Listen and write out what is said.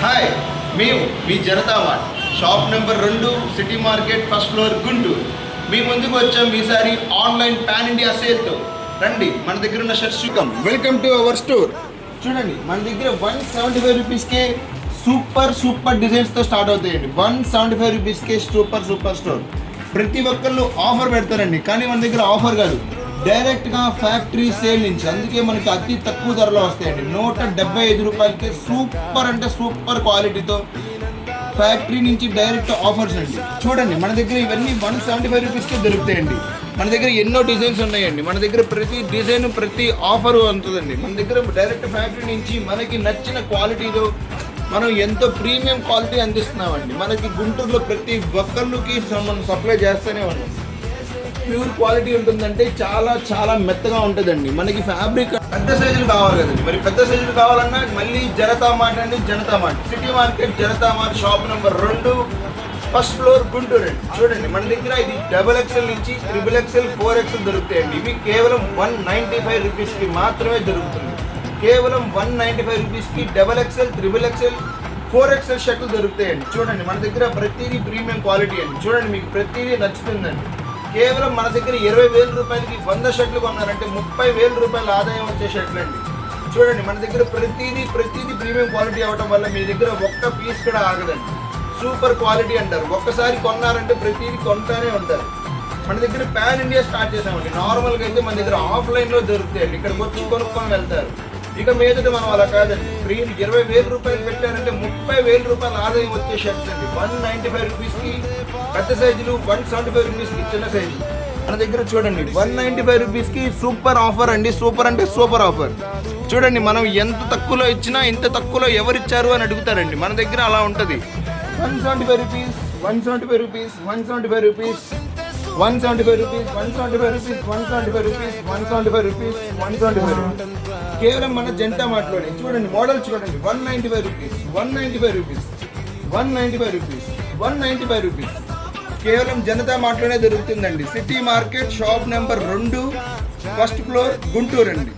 Hi, మేము మీ Janata mart shop number 2 city market first floor Guntur. మీ ముందుకు వచ్చాం ఈసారి ఆన్లైన్ పాన్ ఇండియా సేల్తో. రండి, మన దగ్గర ఉన్న షర్ట్స్ చూద్దాం. Welcome to our store. చూడండి, మన దగ్గర 175 రూపీస్కే సూపర్ డిజైన్స్తో స్టార్ట్ అవుతాయండి. 175 రూపీస్కే సూపర్ స్టోర్. ప్రతి ఒక్కళ్ళు ఆఫర్ పెడతారండి, కానీ మన దగ్గర ఆఫర్ కాదు, డైరెక్ట్గా ఫ్యాక్టరీ సేల్ నుంచి. అందుకే మనకి అతి తక్కువ ధరలో వస్తాయండి. 175 రూపాయలకి సూపర్ క్వాలిటీతో ఫ్యాక్టరీ నుంచి డైరెక్ట్ ఆఫర్స్ అండి. చూడండి, మన దగ్గర ఇవన్నీ 175 రూపీస్కే దొరుకుతాయండి. మన దగ్గర ఎన్నో డిజైన్స్ ఉన్నాయండి. మన దగ్గర ప్రతి డిజైన్ ప్రతి ఆఫర్ ఉంటుందండి. మన దగ్గర డైరెక్ట్ ఫ్యాక్టరీ నుంచి మనకి నచ్చిన క్వాలిటీలో మనం ఎంతో ప్రీమియం క్వాలిటీ అందిస్తున్నామండి. మనకి గుంటూరులో ప్రతి ఒక్కరికి మనం సప్లై చేస్తూనే ఉన్నాం. ప్యూర్ క్వాలిటీ ఉంటుందంటే చాలా మెత్తగా ఉంటుందండి. మనకి ఫ్యాబ్రిక్ పెద్ద సైజులు కావాలి కదండి. మరి పెద్ద సైజులు కావాలన్నా మళ్ళీ జనతా మార్ట్ అండి. Janata mart city market Janata mart shop number 2 first floor Guntur అండి. చూడండి, మన దగ్గర ఇది XXL నుంచి XXL 4XL దొరుకుతాయండి. ఇవి కేవలం 195 రూపీస్కి మాత్రమే దొరుకుతుంది. కేవలం 195 రూపీస్కి XXL, XXL 4XL షర్ట్లు దొరుకుతాయండి. చూడండి, మన దగ్గర ప్రతిదీ ప్రీమియం క్వాలిటీ అండి. చూడండి, మీకు ప్రతిదీ నచ్చుతుందండి. కేవలం మన దగ్గర 20,000 రూపాయలకి 100 షర్ట్లు కొన్నారంటే 30,000 రూపాయల ఆదాయం వచ్చే షర్ట్లు అండి. చూడండి, మన దగ్గర ప్రతిదీ ప్రీమియం క్వాలిటీ అవ్వడం వల్ల మీ దగ్గర ఒక్క పీస్ కూడా ఆగదండి. సూపర్ క్వాలిటీ అంటారు. ఒక్కసారి కొన్నారంటే ప్రతిదీ కొంటానే ఉంటారు. మన దగ్గర పాన్ ఇండియా స్టార్ట్ చేసామండి. నార్మల్గా అయితే మన దగ్గర ఆఫ్లైన్లో దొరుకుతాయండి. ఇక్కడికి వచ్చి కొనుక్కొని వెళ్తారు. ఇక మీదట మనం అలా కాదండి. 20,000 రూపాయలు పెట్టారంటే 30,000 రూపాయల ఆదాయం వచ్చే షర్ట్స్ అండి. 195 రూపీస్కి పెద్ద సైజులు, 175 రూపీస్కి చిన్న సైజు. మన దగ్గర చూడండి, 195 రూపీస్కి సూపర్ ఆఫర్ అండి. సూపర్ అంటే సూపర్ ఆఫర్. చూడండి, మనం ఎంత తక్కువలో ఇచ్చినా ఇంత తక్కువలో ఎవరిచ్చారు అని అడుగుతారండి. మన దగ్గర అలా ఉంటుంది. 175 rupees, 175 rupees, 175 rupees, 175 rupees, 175 rupees, 175 rupees, 175 rupees, 175 rupees. కేవలం మన జనతా మార్ట్లోనే. చూడండి, మోడల్ చూడండి, 195 రూపీస్, 195 రూపీస్, 195 రూపీస్, 195 రూపీస్. కేవలం జనతా మార్ట్లోనే దొరుకుతుందండి. City market shop number 2 first floor Guntur అండి.